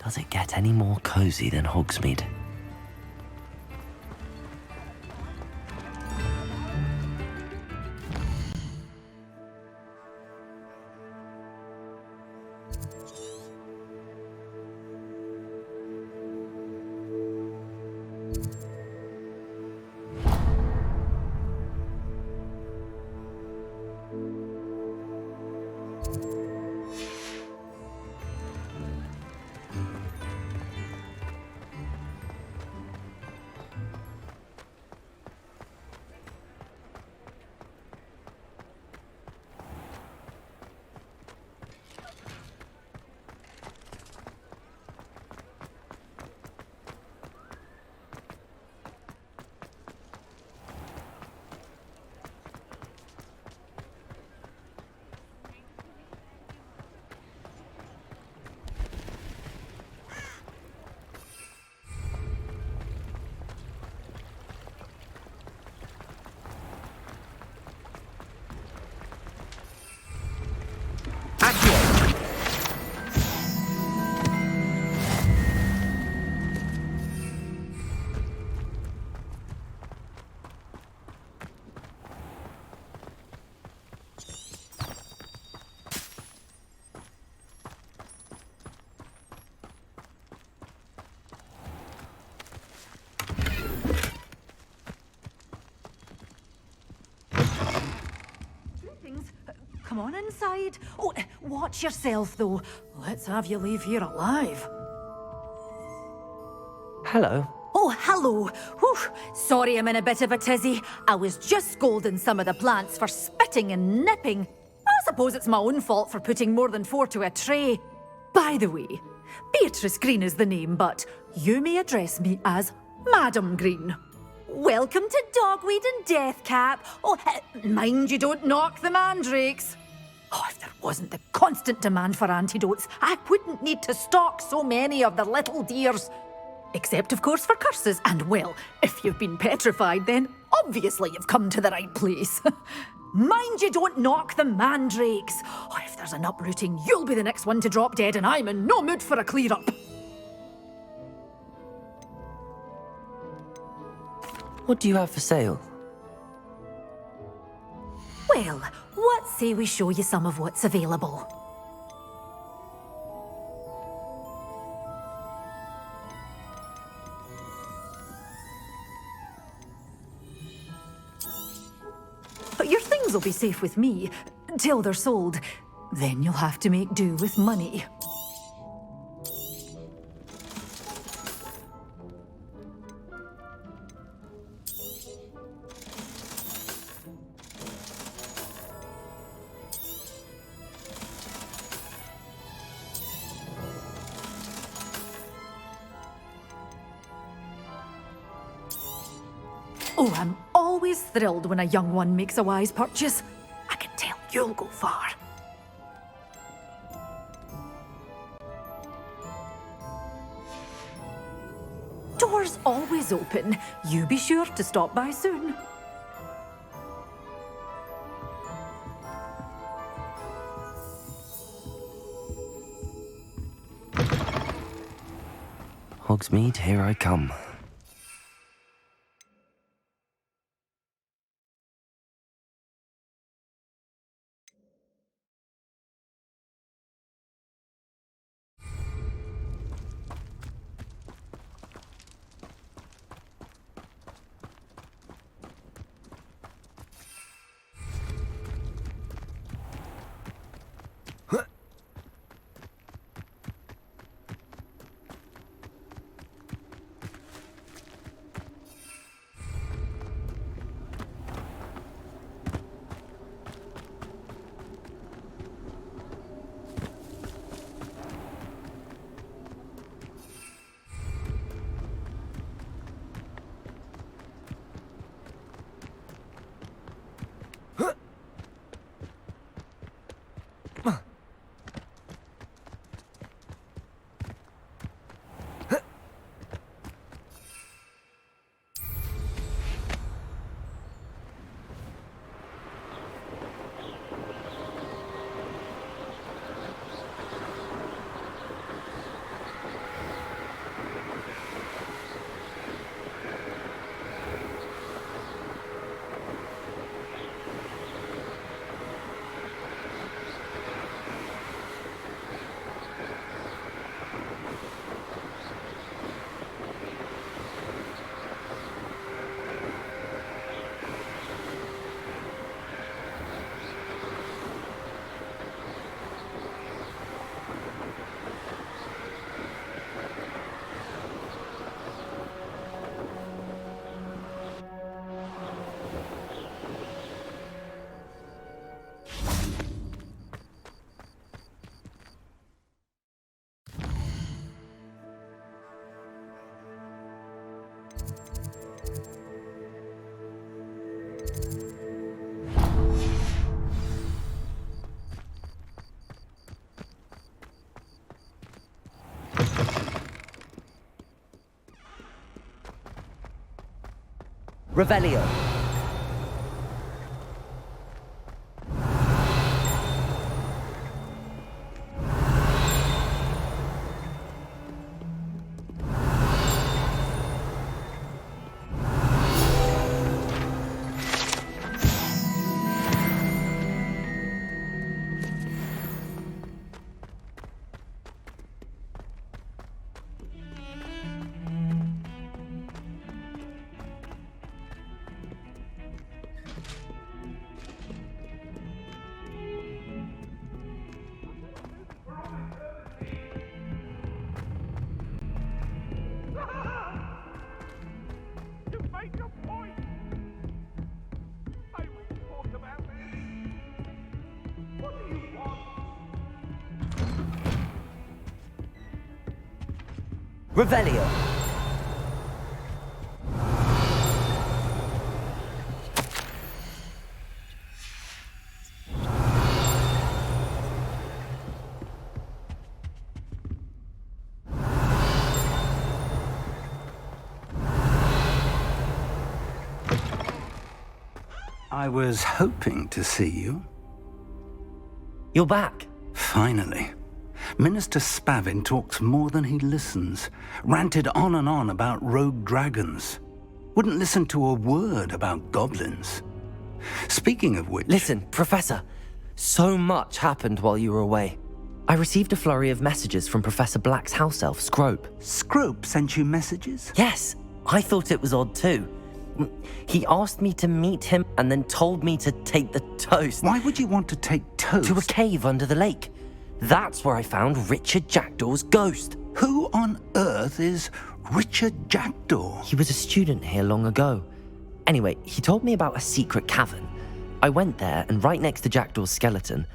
Does it get any more cozy than Hogsmeade? Come on inside. Oh, watch yourself, though. Let's have you leave here alive. Hello. Oh, hello. Whew. Sorry I'm in a bit of a tizzy. I was just scolding some of the plants for spitting and nipping. I suppose it's my own fault for putting more than 4 to a tray. By the way, Beatrice Green is the name, but you may address me as Madam Green. Welcome to Dogweed and Deathcap. Oh, mind you don't knock the mandrakes. Oh, if there wasn't the constant demand for antidotes, I wouldn't need to stock so many of the little dears. Except, of course, for curses. And, well, if you've been petrified, then obviously you've come to the right place. Mind you don't knock the mandrakes. Oh, if there's an uprooting, you'll be the next one to drop dead, and I'm in no mood for a clear-up. What do you have for sale? Well, what say we show you some of what's available? Your things will be safe with me, till they're sold. Then you'll have to make do with money. Oh, I'm always thrilled when a young one makes a wise purchase. I can tell you'll go far. Doors always open. You be sure to stop by soon. Hogsmeade, here I come. Revelio. Revelio. I was hoping to see you. You're back. Finally. Minister Spavin talks more than he listens. Ranted on and on about rogue dragons. Wouldn't listen to a word about goblins. Speaking of which... Listen, Professor. So much happened while you were away. I received a flurry of messages from Professor Black's house elf, Scrope. Scrope sent you messages? Yes, I thought it was odd too. He asked me to meet him and then told me to take the toast. Why would you want to take toast? To a cave under the lake. That's where I found Richard Jackdaw's ghost. Who on earth is Richard Jackdaw? He was a student here long ago. Anyway, he told me about a secret cavern. I went there, and right next to Jackdaw's skeleton,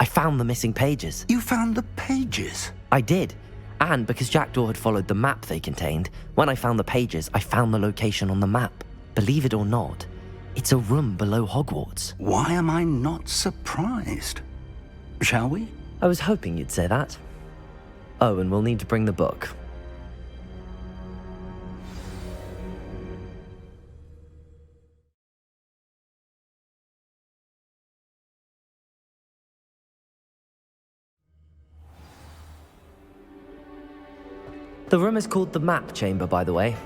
I found the missing pages. You found the pages? I did. And because Jackdaw had followed the map they contained, when I found the pages, I found the location on the map. believe it or not, it's a room below Hogwarts. Why am I not surprised? Shall we? I was hoping you'd say that. Oh, and we'll need to bring the book. The room is called the Map Chamber, by the way.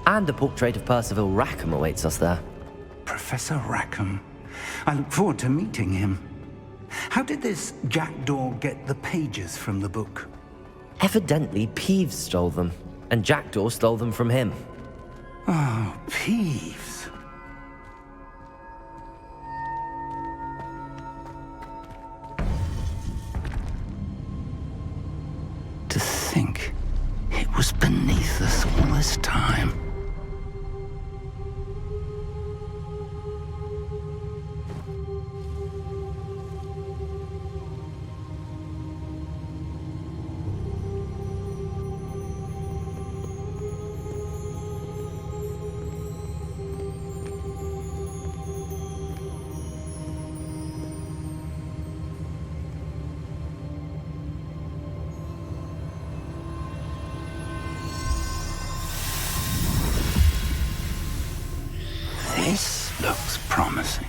And a portrait of Percival Rackham awaits us there. Professor Rackham. I look forward to meeting him. How did this jackdaw get the pages from the book? Evidently, Peeves stole them, and Jackdaw stole them from him. Oh, Peeves. To think it was beneath us all this time. This looks promising.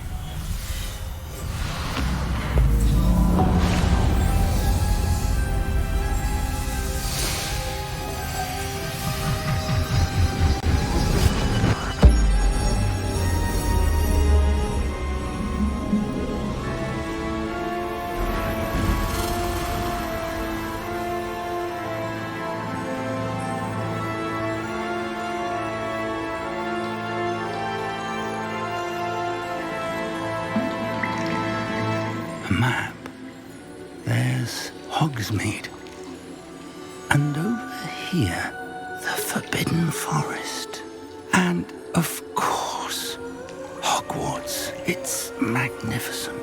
A map. There's Hogsmeade. And over here, the Forbidden Forest. And, of course, Hogwarts. It's magnificent.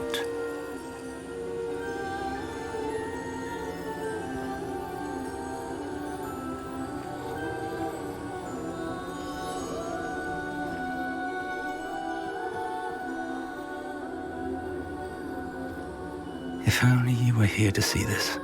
If only you were here to see this.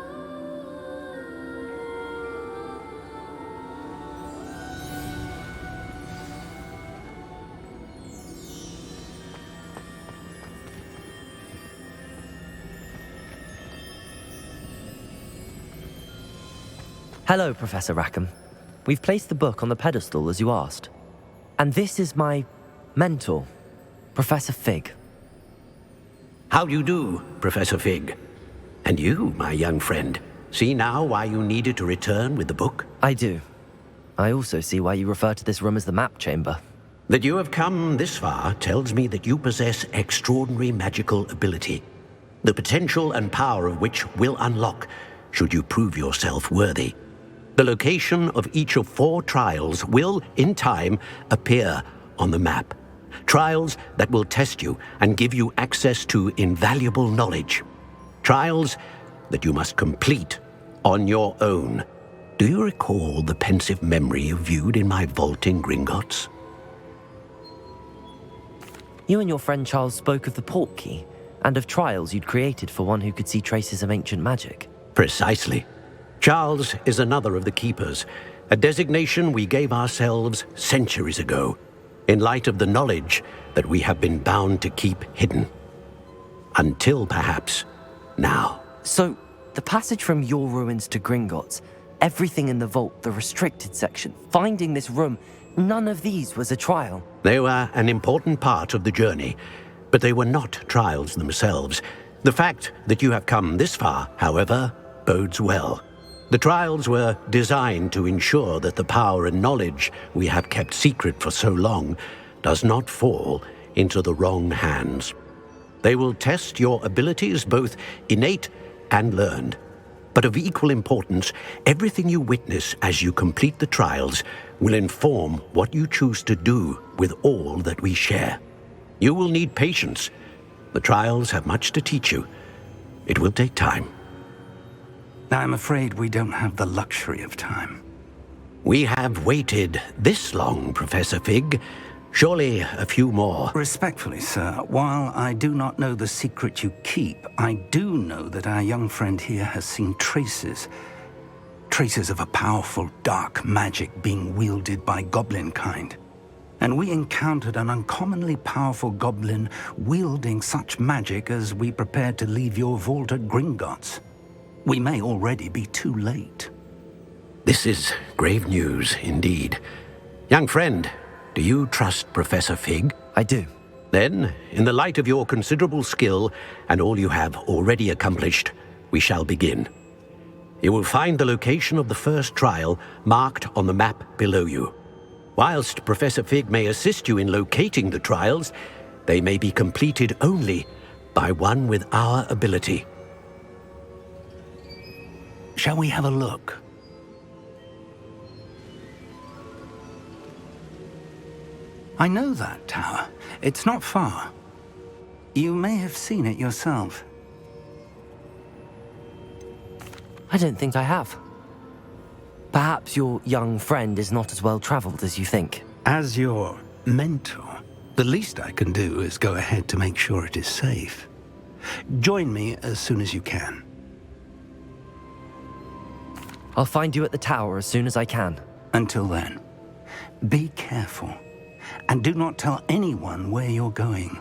Hello, Professor Rackham. We've placed the book on the pedestal as you asked. And this is my mentor, Professor Fig. How do you do, Professor Fig? And you, my young friend, see now why you needed to return with the book? I do. I also see why you refer to this room as the Map Chamber. That you have come this far tells me that you possess extraordinary magical ability, the potential and power of which will unlock should you prove yourself worthy. The location of each of 4 trials will, in time, appear on the map. Trials that will test you and give you access to invaluable knowledge. Trials that you must complete on your own. Do you recall the pensive memory you viewed in my vault in Gringotts? You and your friend Charles spoke of the Portkey and of trials you'd created for one who could see traces of ancient magic. Precisely. Charles is another of the Keepers, a designation we gave ourselves centuries ago, in light of the knowledge that we have been bound to keep hidden. Until perhaps now. So, the passage from your ruins to Gringotts, everything in the vault, the restricted section, finding this room, none of these was a trial. They were an important part of the journey, but they were not trials themselves. The fact that you have come this far, however, bodes well. The trials were designed to ensure that the power and knowledge we have kept secret for so long does not fall into the wrong hands. They will test your abilities, both innate and learned. But of equal importance, everything you witness as you complete the trials will inform what you choose to do with all that we share. You will need patience. The trials have much to teach you. It will take time. I'm afraid we don't have the luxury of time. We have waited this long, Professor Fig, Surely a few more. Respectfully, sir, while I do not know the secret you keep, I do know that our young friend here has seen traces. Traces of a powerful dark magic being wielded by goblin kind. And we encountered an uncommonly powerful goblin wielding such magic as we prepared to leave your vault at Gringotts. We may already be too late. This is grave news indeed. Young friend, do you trust Professor Fig? I do. Then, in the light of your considerable skill and all you have already accomplished, we shall begin. You will find the location of the first trial marked on the map below you. Whilst Professor Fig may assist you in locating the trials, they may be completed only by one with our ability. Shall we have a look? I know that tower. It's not far. You may have seen it yourself. I don't think I have. Perhaps your young friend is not as well traveled as you think. As your mentor, the least I can do is go ahead to make sure it is safe. Join me as soon as you can. I'll find you at the tower as soon as I can. Until then, be careful. And do not tell anyone where you're going.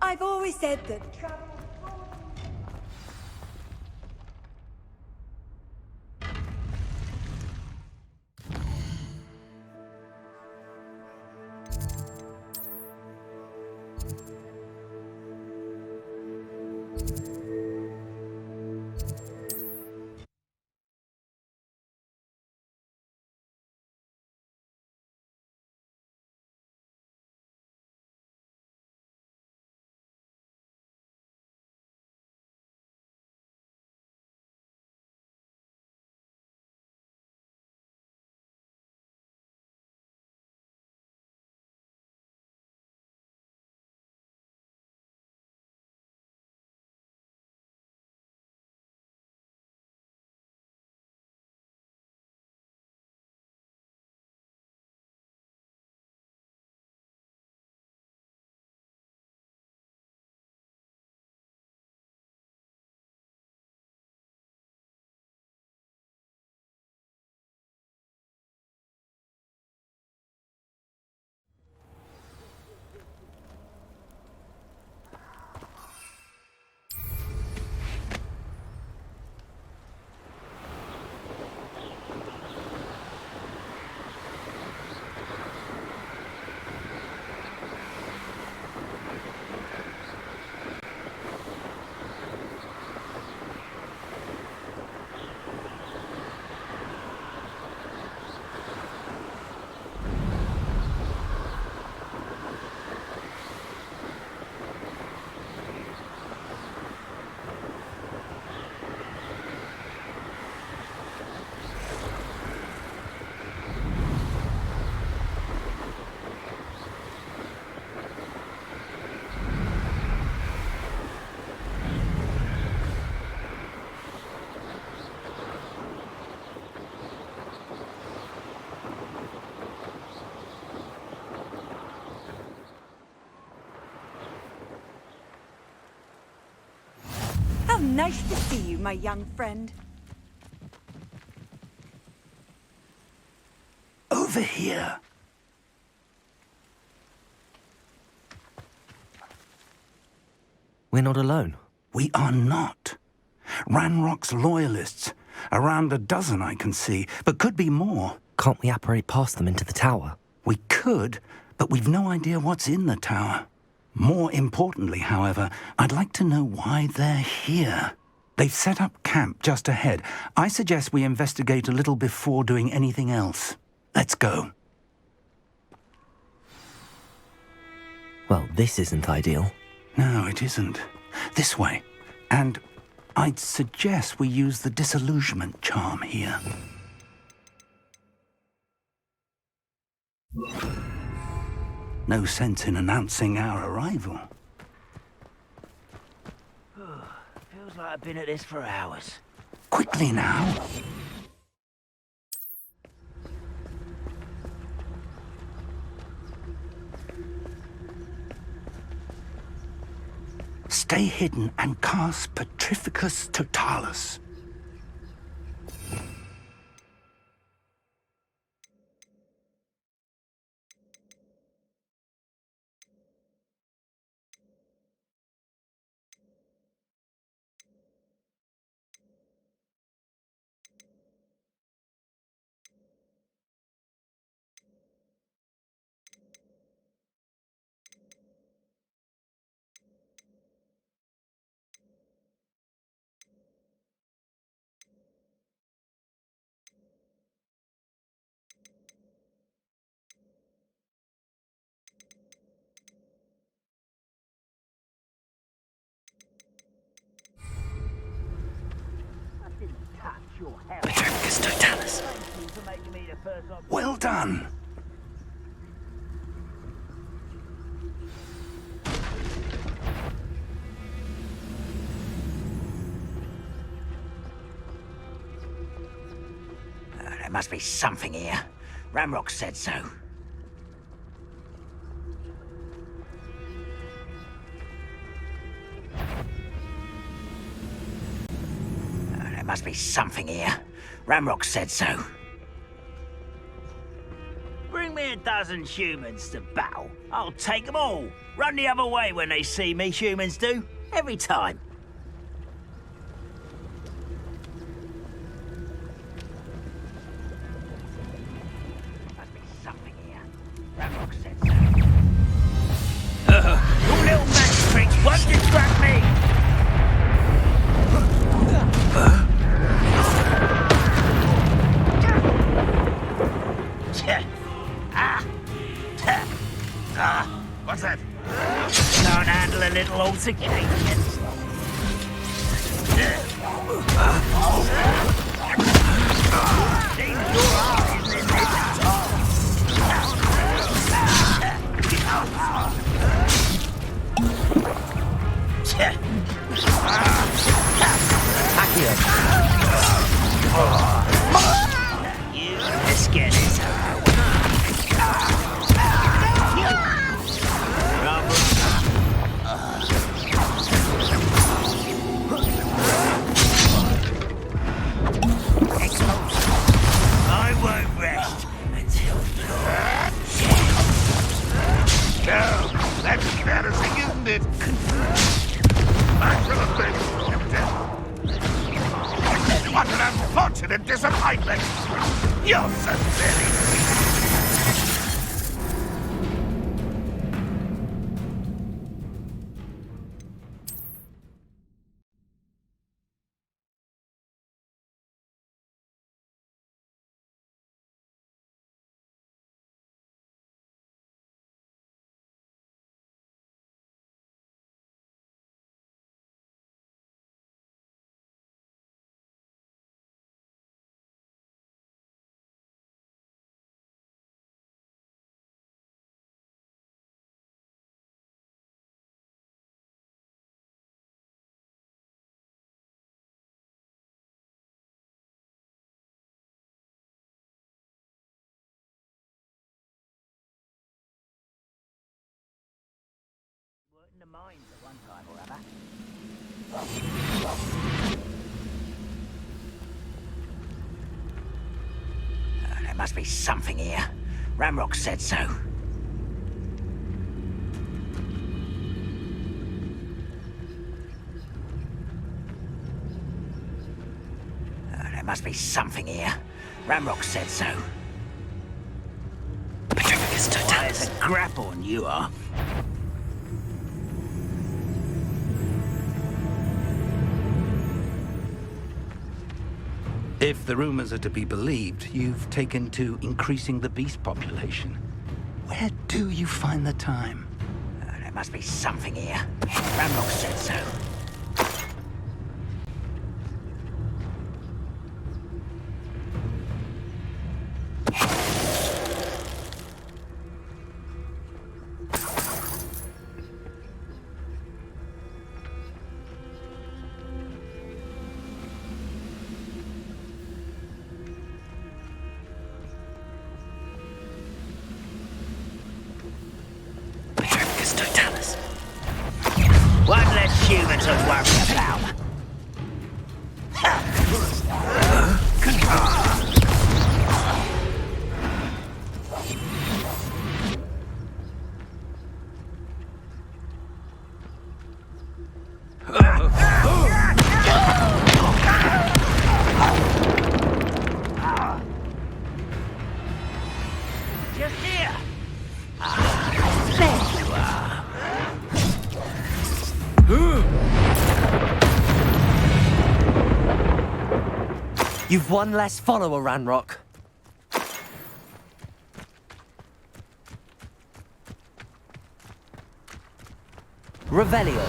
I've always said that travel... How nice to see you, my young friend. Over here. We're not alone. We are not. Ranrock's loyalists. Around a dozen I can see, but could be more. Can't we apparate past them into the tower? We could, but we've no idea what's in the tower. More importantly, however, I'd like to know why they're here. They've set up camp just ahead. I suggest we investigate a little before doing anything else. Let's go. Well, this isn't ideal. No, it isn't. This way. And I'd suggest we use the disillusionment charm here. No sense in announcing our arrival. Feels like I've been at this for hours. Quickly now. Stay hidden and cast Petrificus Totalis. Petrificus Totalis. Well done. There must be something here. Ramrock said so. There must be something here. Ramrock said so. Bring me a dozen humans to battle. I'll take them all. Run the other way when they see me, humans do. Every time. Must be something here. Ramrock said so. Your little magic tricks won't distract me! What's that? Can't handle a little altercation. You just get it. I won't rest until No, that's embarrassing, isn't it? Back to the base, Captain. What an unfortunate disappointment! You're so silly! in the mines at one time or other. There must be something here. Ramrock said so. There must be something here. Ramrock said so. There's a grapple on you are. If the rumors are to be believed, you've taken to increasing the beast population. Where do you find the time? There must be something here. Ramrock said so. humans to worry about. Just here. There. You've one less follower, Ranrock. Revelio.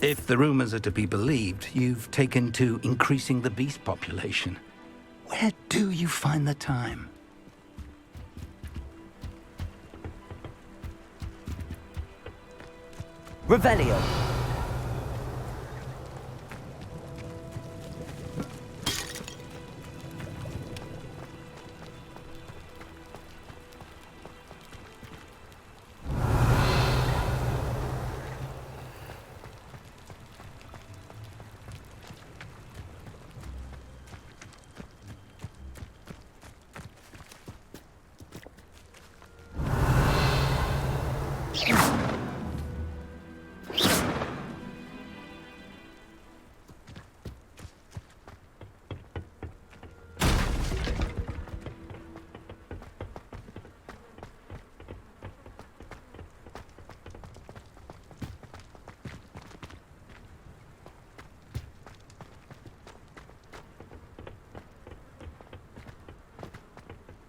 If the rumors are to be believed, you've taken to increasing the beast population. Where do you find the time? Revelio.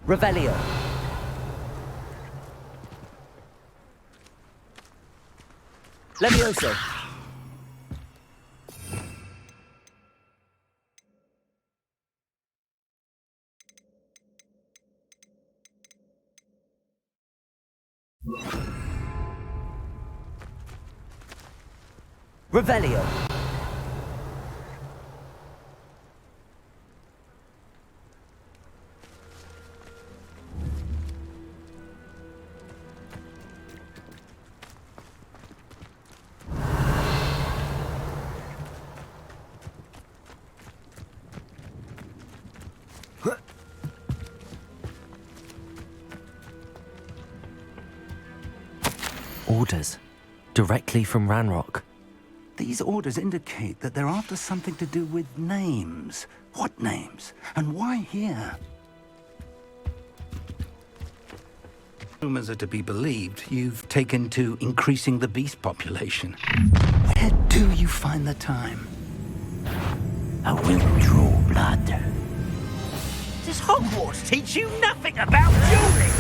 Revelio. Levioso. Revelio. Orders. Directly from Ranrock. These orders indicate that they're after something to do with names. What names? And why here? Rumors are to be believed, you've taken to increasing the beast population. Where do you find the time? I will draw blood. Does Hogwarts teach you nothing about dueling?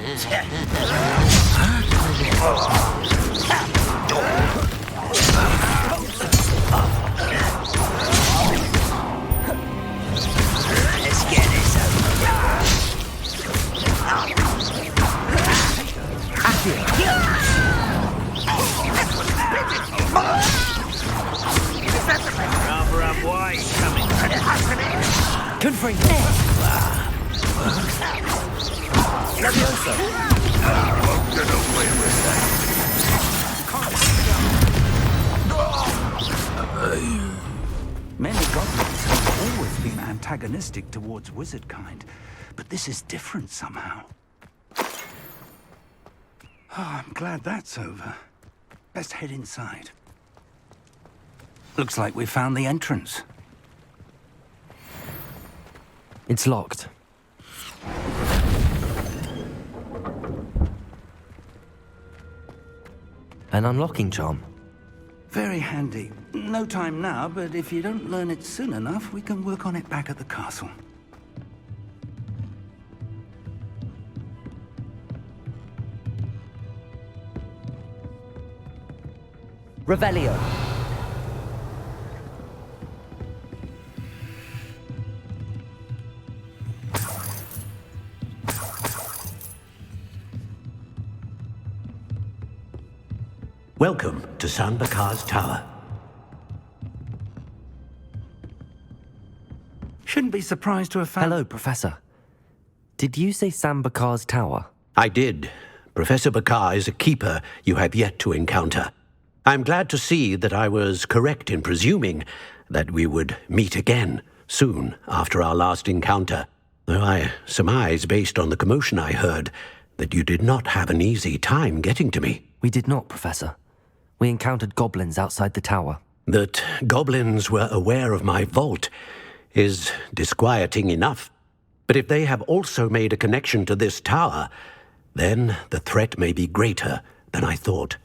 Let's get this over. Rather unwise coming. Confirm. Levioso. Won't get away with that. Many goblins have always been antagonistic towards wizard kind, but this is different somehow. Oh, I'm glad that's over. Let's head inside. Looks like we found the entrance. It's locked. An unlocking charm. Very handy. No time now, but if you don't learn it soon enough, we can work on it back at the castle. Revelio. Welcome to San Bakar's tower. Shouldn't be surprised to have found... Hello, Professor. Did you say San Bakar's tower? I did. Professor Bakar is a keeper you have yet to encounter. I'm glad to see that I was correct in presuming that we would meet again soon after our last encounter, though I surmise, based on the commotion I heard, that you did not have an easy time getting to me. We did not, Professor. We encountered goblins outside the tower. That goblins were aware of my vault is disquieting enough. But if they have also made a connection to this tower, then the threat may be greater than I thought.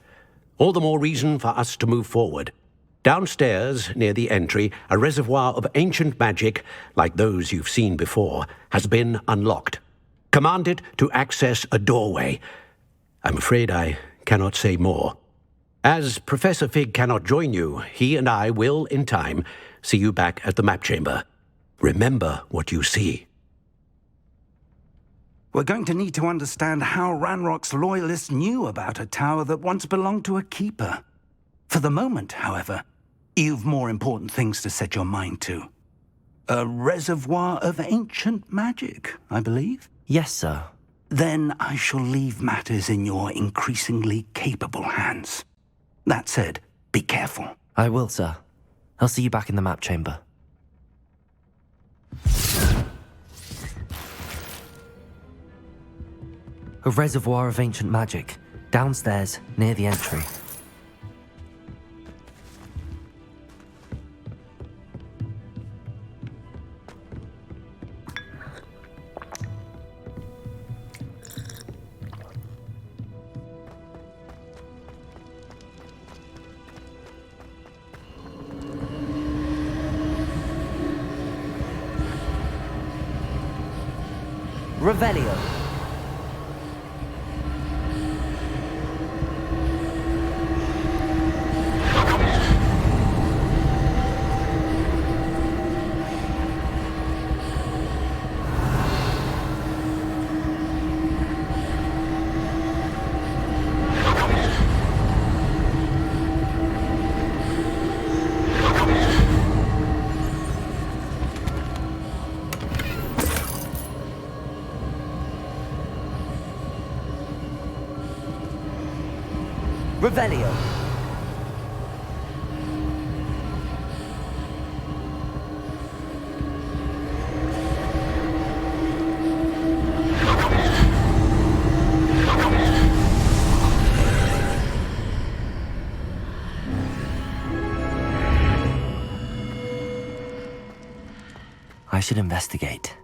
All the more reason for us to move forward. Downstairs, near the entry, a reservoir of ancient magic, like those you've seen before, has been unlocked. Command it to access a doorway. I'm afraid I cannot say more. As Professor Fig cannot join you, he and I will, in time, see you back at the map chamber. Remember what you see. We're going to need to understand how Ranrock's loyalists knew about a tower that once belonged to a keeper. For the moment, however, you've more important things to set your mind to. A reservoir of ancient magic, I believe? Yes, sir. Then I shall leave matters in your increasingly capable hands. That said, be careful. I will, sir. I'll see you back in the map chamber. A reservoir of ancient magic, downstairs, near the entry. Revelio. Revelio. I should investigate.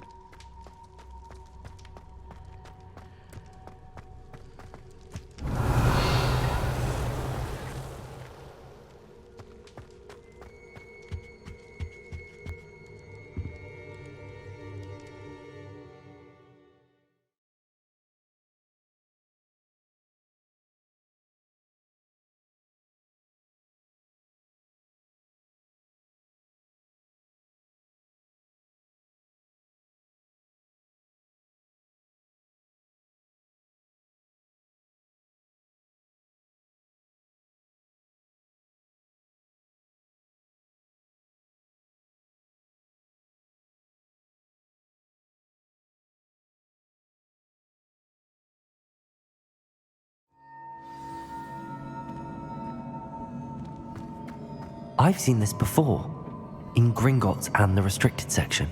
I've seen this before, in Gringotts and the restricted section.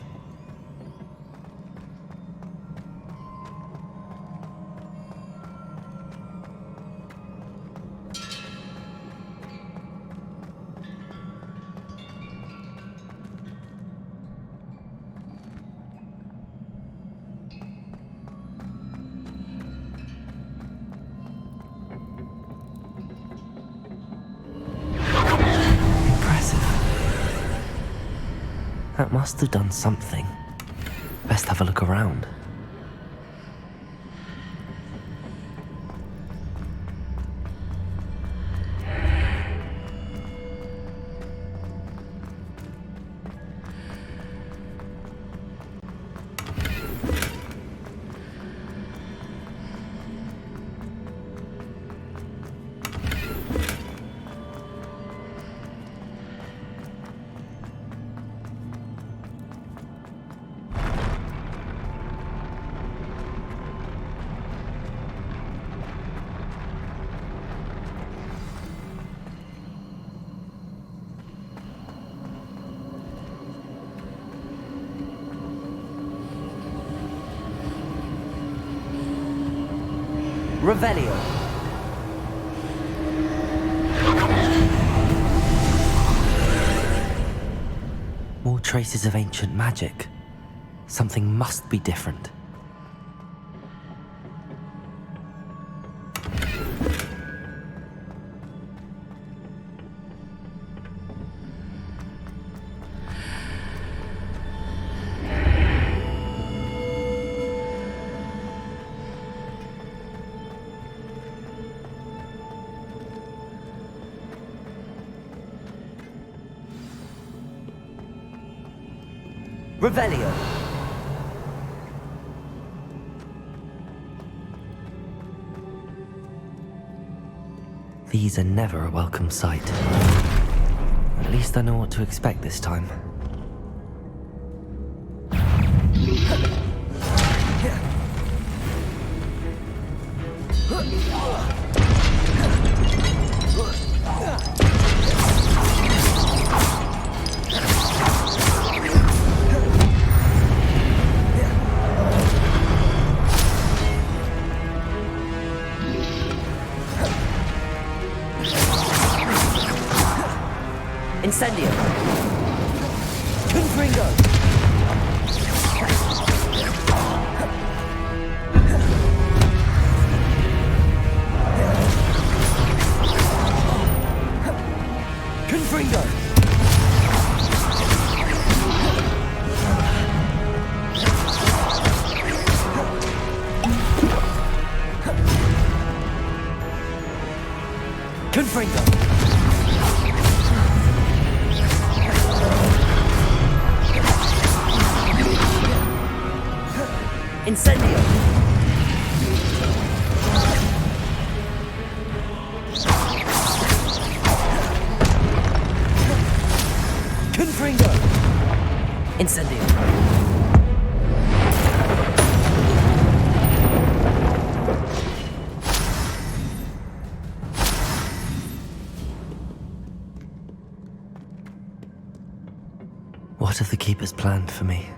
Impressive. That must have done something. Best have a look around. Revelio. More traces of ancient magic. Something must be different. Revelio. These are never a welcome sight. At least I know what to expect this time. Incendio. Confringo. Confringo. Confringo. Incendio! Confringo! Incendio! What have the Keepers planned for me?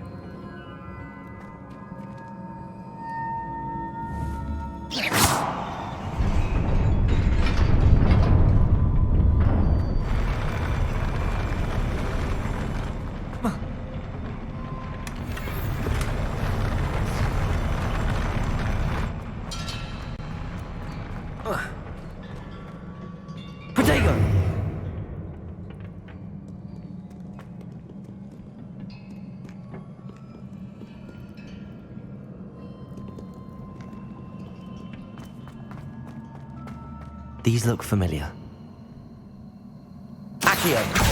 These look familiar. Accio!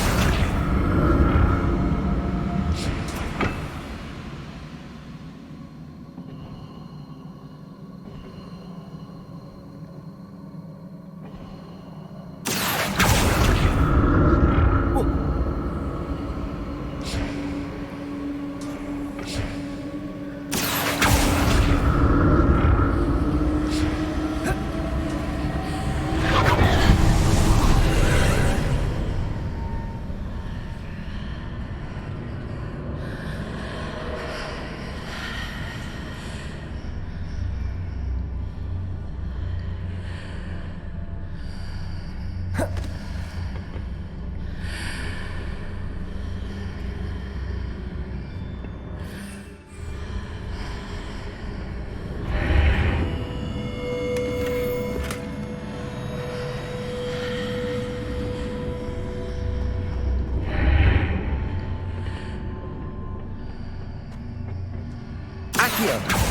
Accio!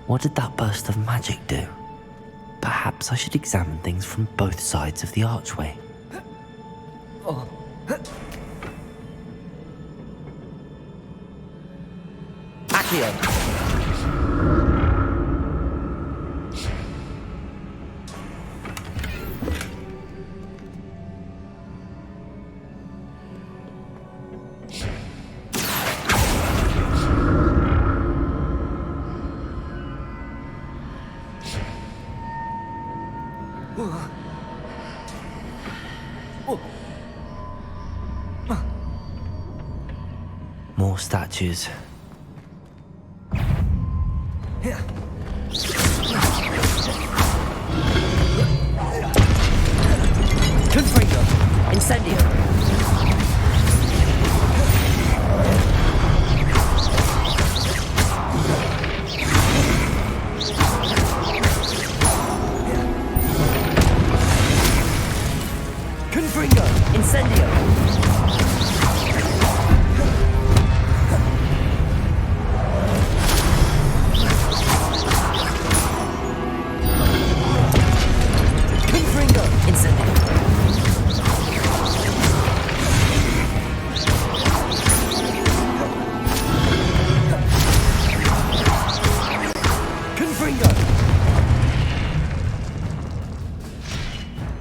What did that burst of magic do? Perhaps I should examine things from both sides of the archway. Accio! More statues. Confringo! Incendio! Confringo! Incendio!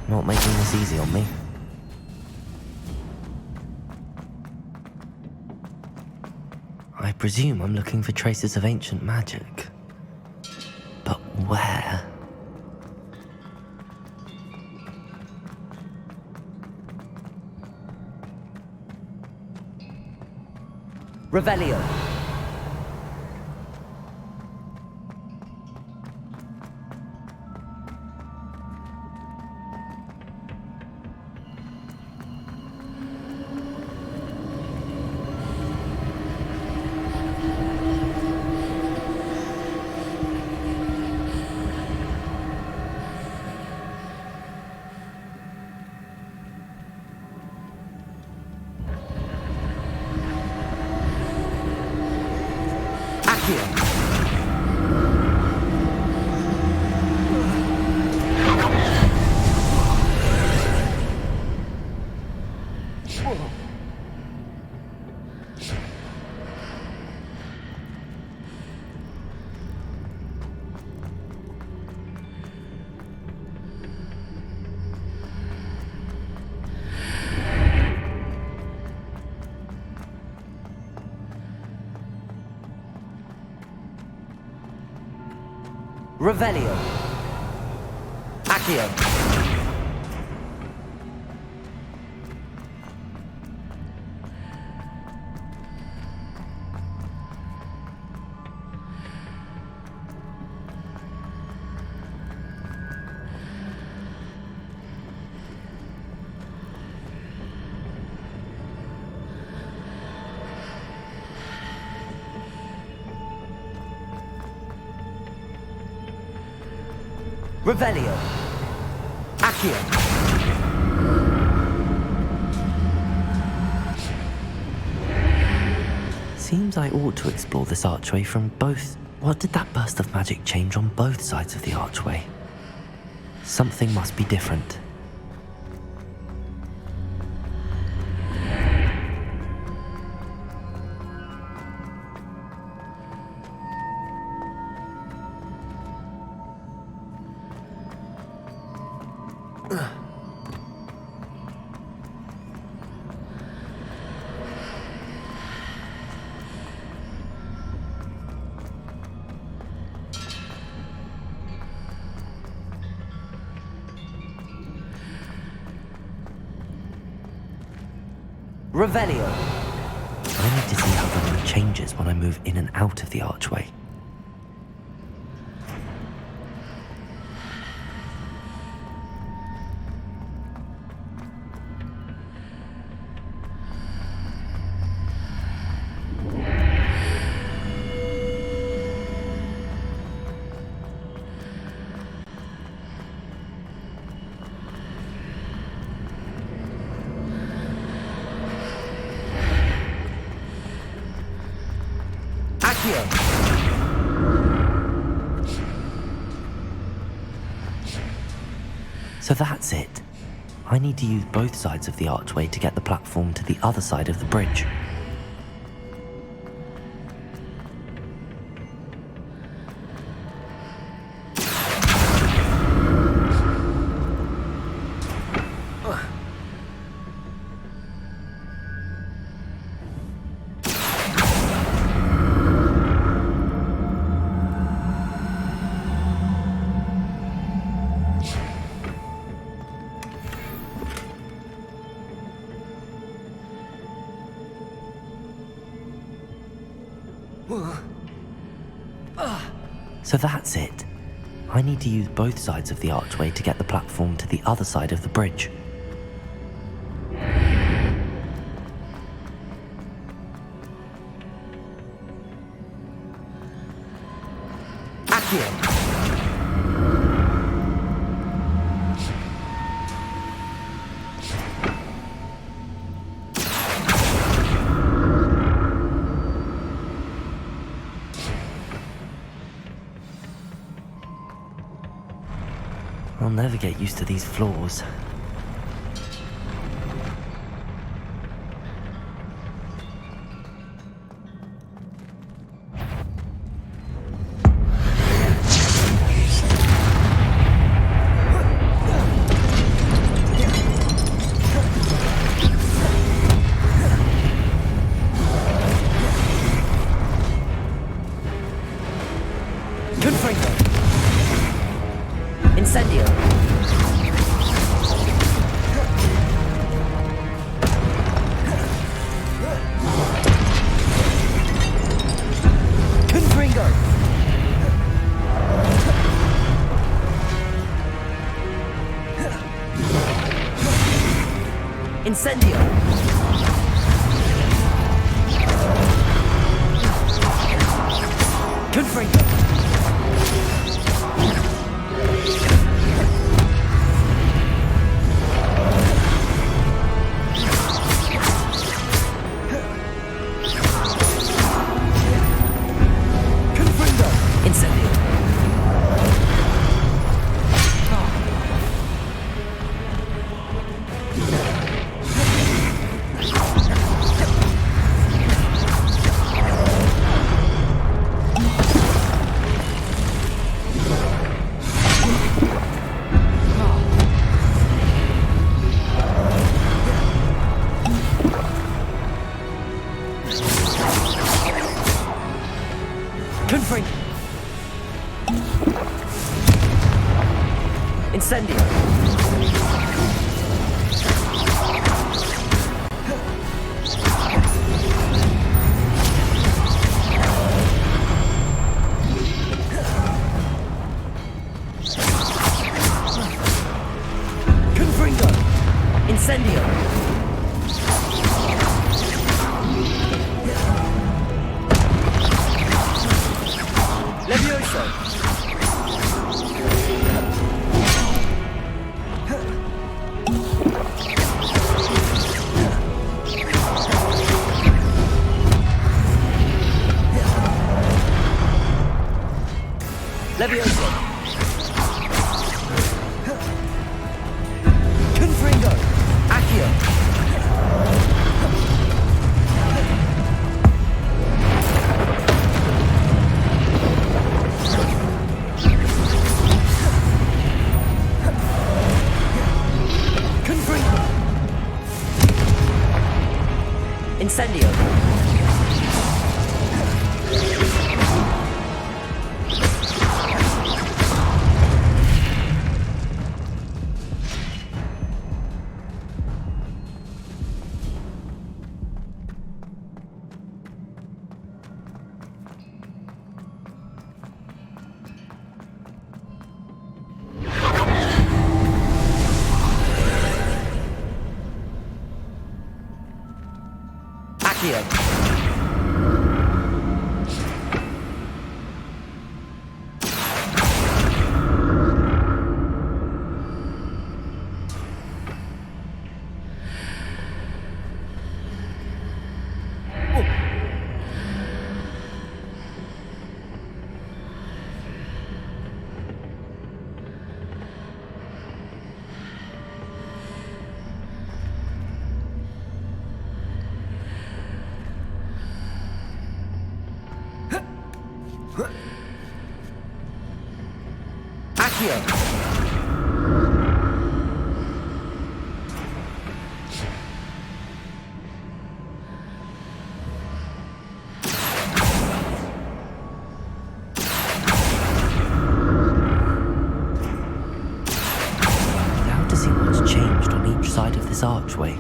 Not making this easy on me. I presume I'm looking for traces of ancient magic. But where? Revelio. Revelio. Accio. Revelio. Accio. Seems I ought to explore this archway from both. What did that burst of magic change on both sides of the archway? Something must be different. Revelio. I need to see how the room changes when I move in and out of the archway. So that's it. I need to use both sides of the archway to get the platform to the other side of the bridge. So that's it. I need to use both sides of the archway to get the platform to the other side of the bridge. I'll never get used to these floors. Incendio! Confringo! Confringo! Incendio! Incendio! Confringo! Incendio! Levioso! Levioso! Confringo! Accio! Confringo! Incendio! Accio! Accio! Now to see what's changed on each side of this archway.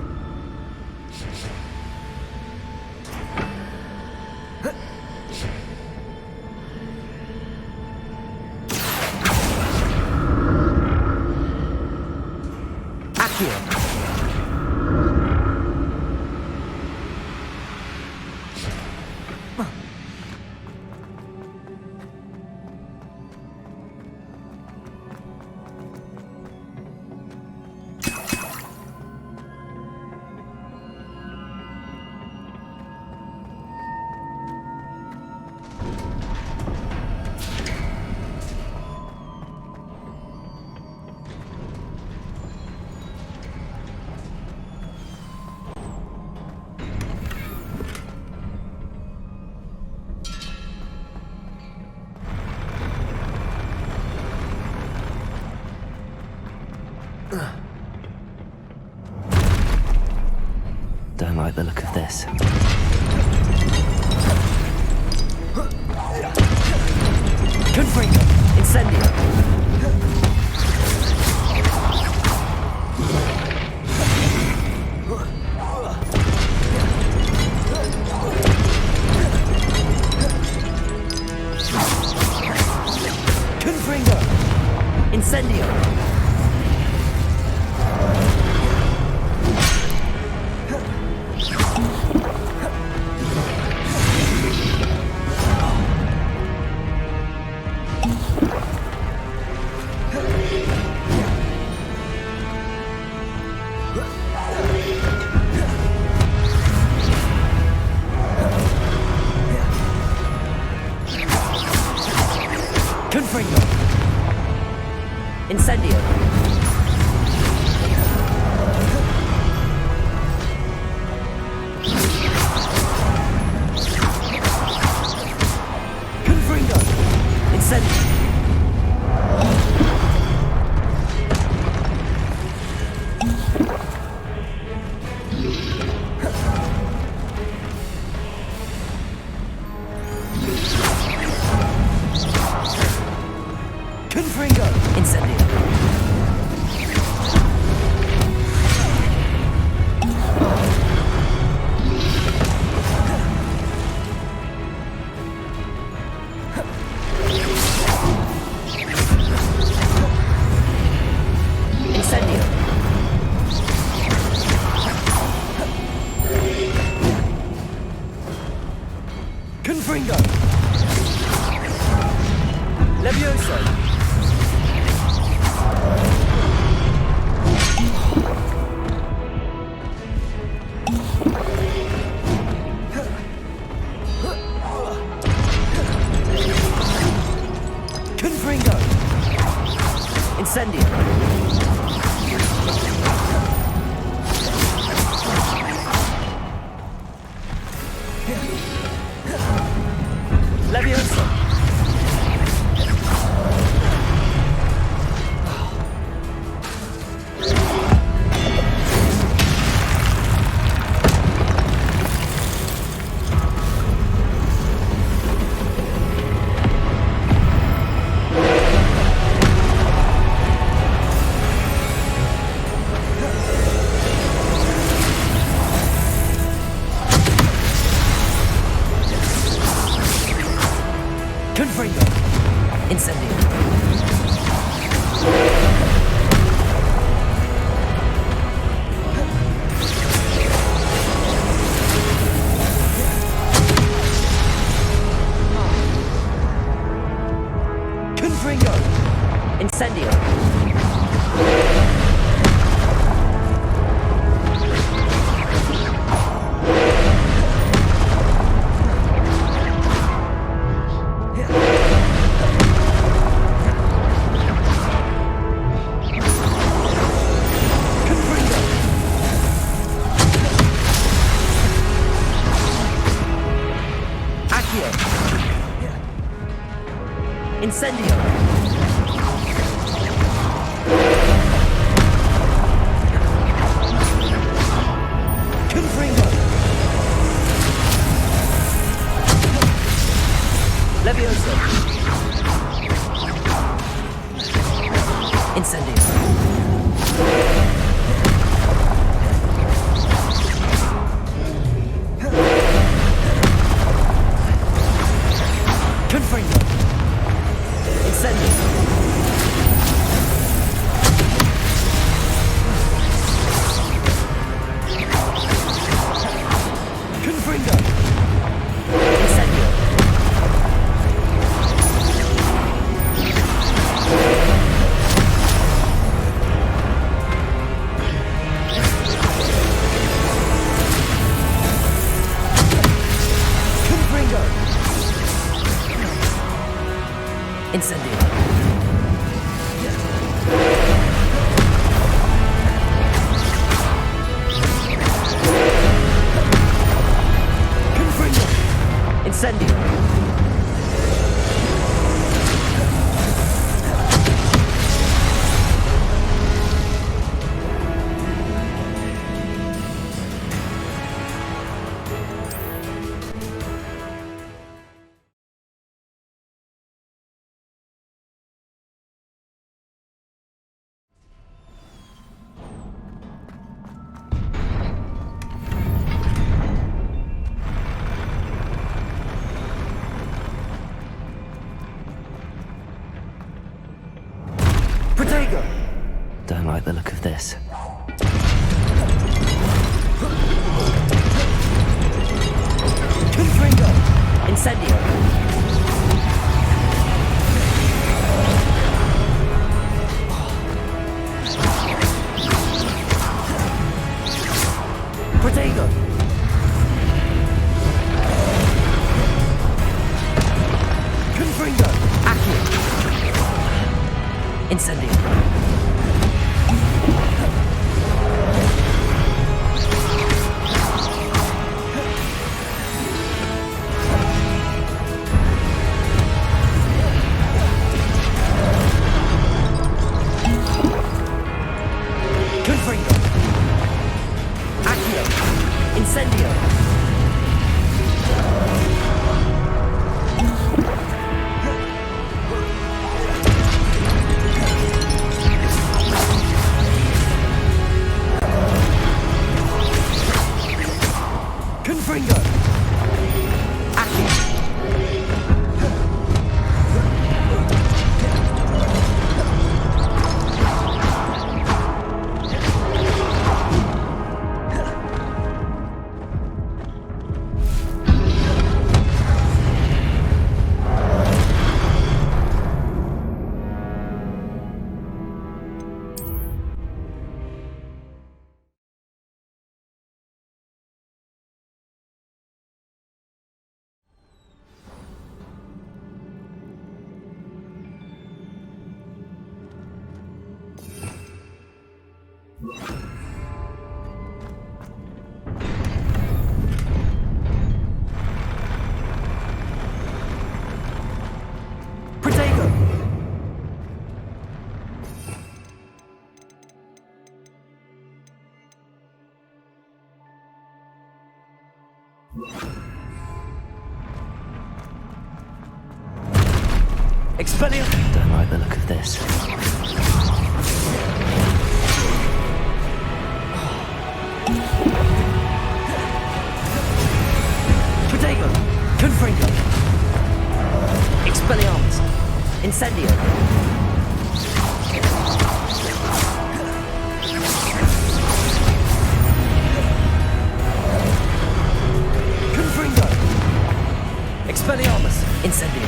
Don't like the look of this. Confringo! Incendio! Confringo! Incendio! Confringo! Incendio! Confringo! Incendio! Confringo! Incendio! Incendio! Confringo! Levioso! Confringo! Incendio! Levioso! Confringo! Incendio! Confringo! Incendio! Accio! Incendio! Don't like the look of this. Confringo! Incendio! Protego! Confringo! Accio! Incendio! Expelliarmus! Don't like the look of this. Protego! Confringo! Expelliarmus! Incendio! Confringo! Expelliarmus! Incendio!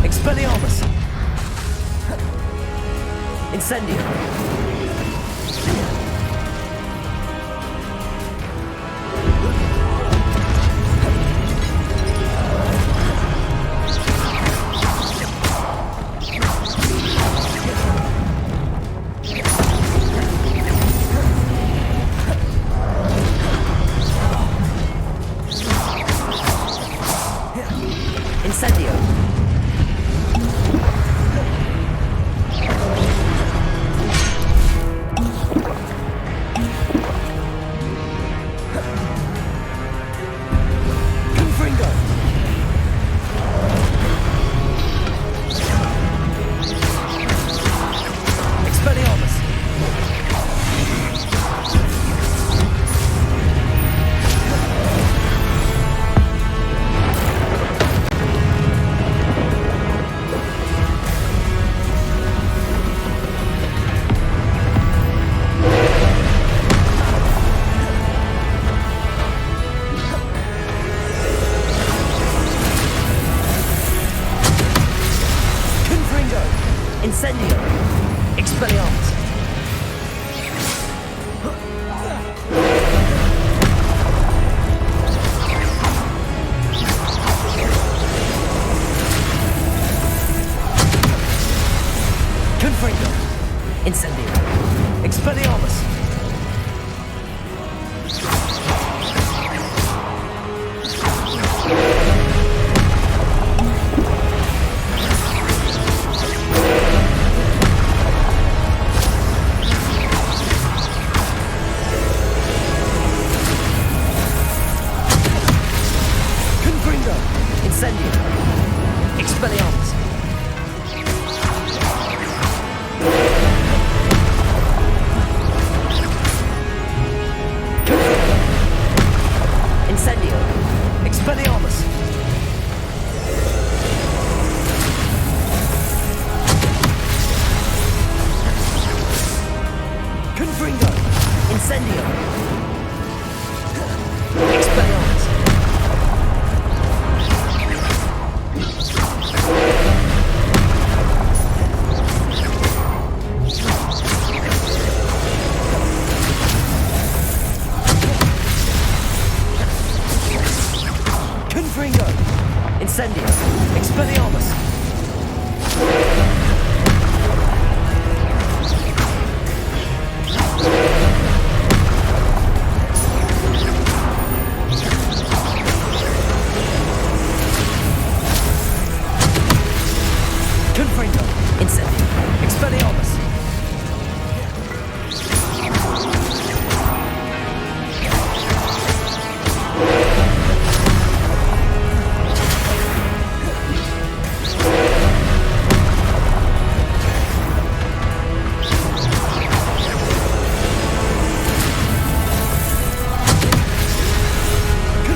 Expelliarmus! Incendio! Incendio! Incendio! Expelliarmus! Confringo! Incendio! Expelliarmus! Incendio! Expelliarmus! Confringo! Incendio! Expelliarmus! Confringo! Incendio! Expelliarmus!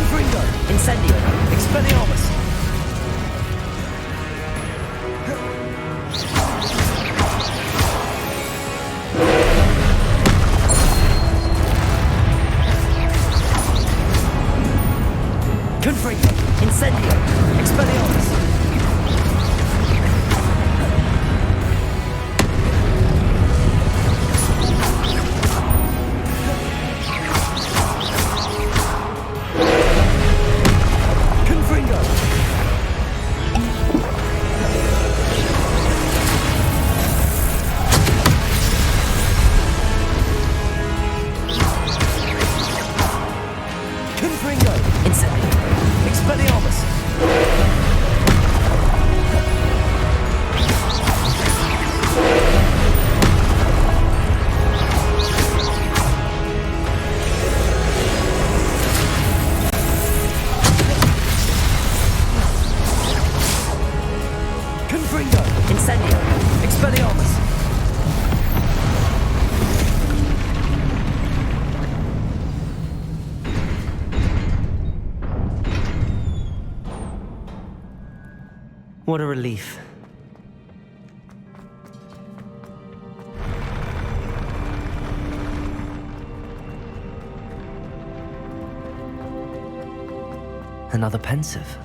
Confringo! Incendio! Expelliarmus! Confringo! Incendio! Expelliarmus! Confringo! Confringo! Incendio! Expelliarmus! Confringo! Incendio! Expelliarmus! What a relief. Another pensive.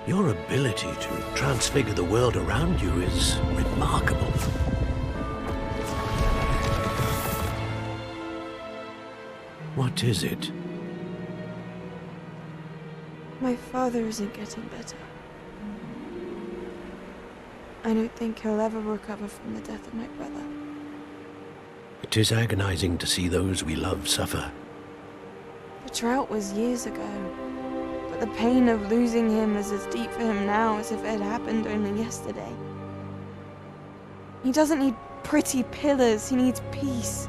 Your ability to transfigure the world around you is remarkable. What is it? My father isn't getting better. I don't think he'll ever recover from the death of my brother. It is agonizing to see those we love suffer. The drought was years ago, but the pain of losing him is as deep for him now as if it had happened only yesterday. He doesn't need pretty pillars, he needs peace.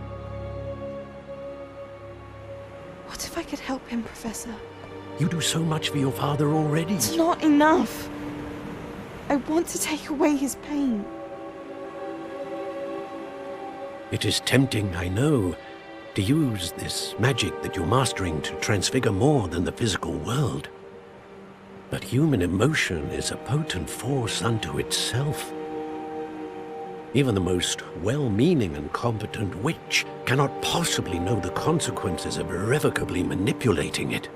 What if I could help him, Professor? You do so much for your father already. It's not enough. I want to take away his pain. It is tempting, I know, to use this magic that you're mastering to transfigure more than the physical world. But human emotion is a potent force unto itself. Even the most well-meaning and competent witch cannot possibly know the consequences of irrevocably manipulating it.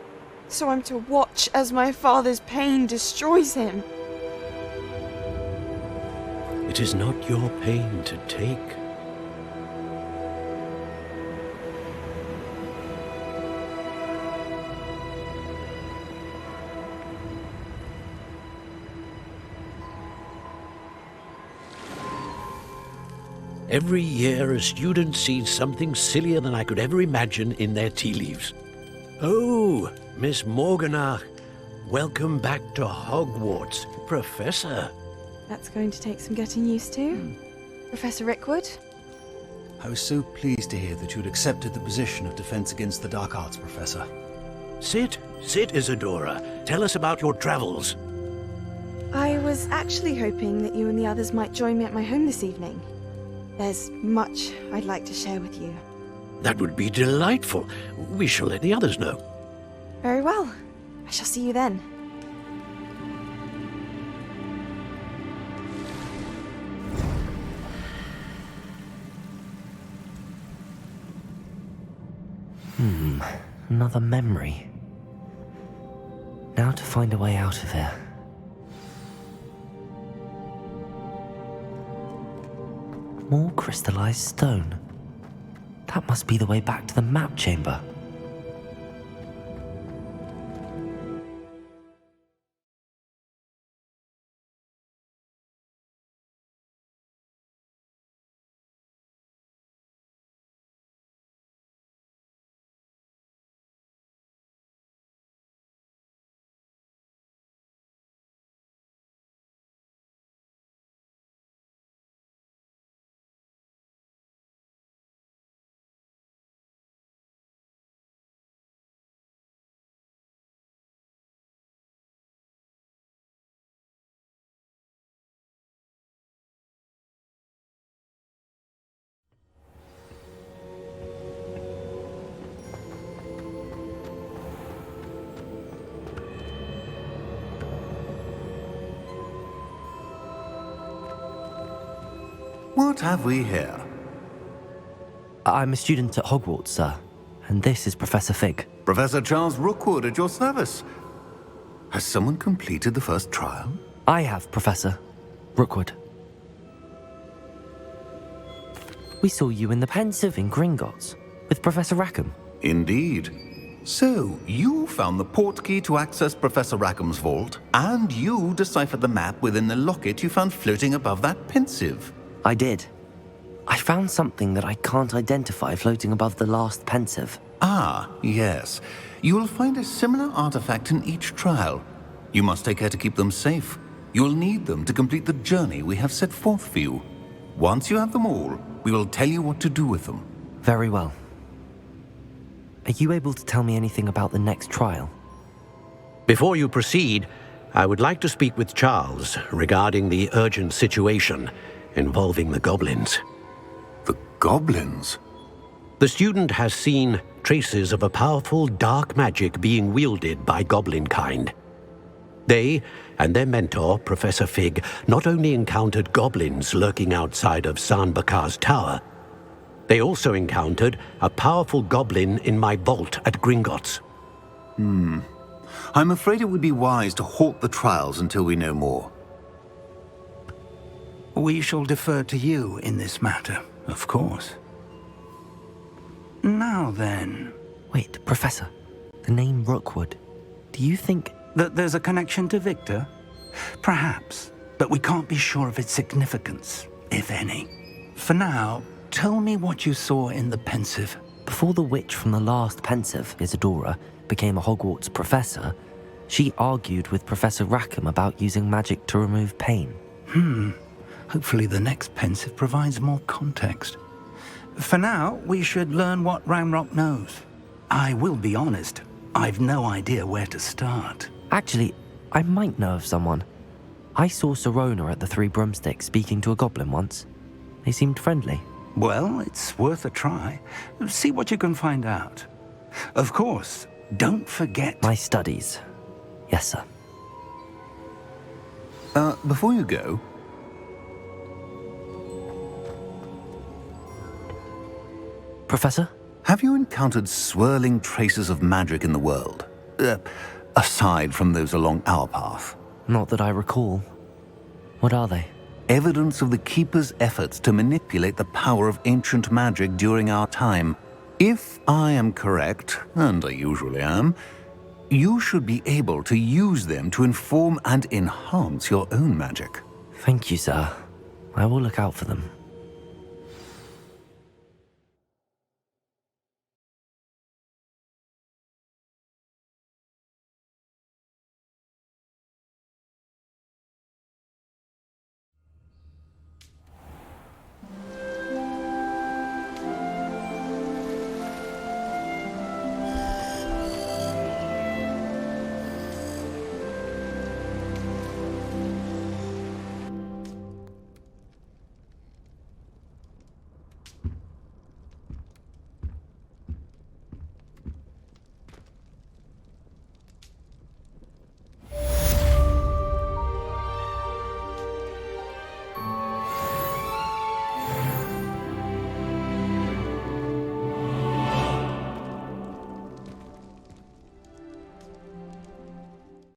So I'm to watch as my father's pain destroys him. It is not your pain to take. Every year a student sees something sillier than I could ever imagine in their tea leaves. Oh, Miss Morganach, welcome back to Hogwarts, Professor. That's going to take some getting used to. Professor Rickwood? I was so pleased to hear that you'd accepted the position of Defense Against the Dark Arts, Professor. Sit, Isadora. Tell us about your travels. I was actually hoping that you and the others might join me at my home this evening. There's much I'd like to share with you. That would be delightful. We shall let the others know. Very well. I shall see you then. Another memory. Now to find a way out of here. More crystallized stone. That must be the way back to the map chamber. What have we here? I'm a student at Hogwarts, sir. And this is Professor Fig. Professor Charles Rookwood at your service. Has someone completed the first trial? I have, Professor Rookwood. We saw you in the Pensive in Gringotts with Professor Rackham. Indeed. So, you found the portkey to access Professor Rackham's vault, and you deciphered the map within the locket you found floating above that Pensive. I did. I found something that I can't identify floating above the last Pensive. Ah, yes. You will find a similar artifact in each trial. You must take care to keep them safe. You will need them to complete the journey we have set forth for you. Once you have them all, we will tell you what to do with them. Very well. Are you able to tell me anything about the next trial? Before you proceed, I would like to speak with Charles regarding the urgent situation involving the goblins. The goblins? The student has seen traces of a powerful dark magic being wielded by goblin kind. They and their mentor, Professor Fig, not only encountered goblins lurking outside of Sanbakar's tower, they also encountered a powerful goblin in my vault at Gringotts. I'm afraid it would be wise to halt the trials until we know more. We shall defer to you in this matter, of course. Now then... Wait, Professor. The name Rookwood. Do you think... that there's a connection to Victor? Perhaps, but we can't be sure of its significance, if any. For now, tell me what you saw in the Pensive. Before the witch from the last Pensive, Isadora, became a Hogwarts professor, she argued with Professor Rackham about using magic to remove pain. Hopefully the next Pensive provides more context. For now, we should learn what Ranrock knows. I will be honest, I've no idea where to start. Actually, I might know of someone. I saw Sirona at the Three Broomsticks speaking to a goblin once. They seemed friendly. Well, it's worth a try. See what you can find out. Of course, don't forget... My studies. Yes, sir. Before you go... Professor? Have you encountered swirling traces of magic in the world? Aside from those along our path? Not that I recall. What are they? Evidence of the Keeper's efforts to manipulate the power of ancient magic during our time. If I am correct, and I usually am, you should be able to use them to inform and enhance your own magic. Thank you, sir. I will look out for them.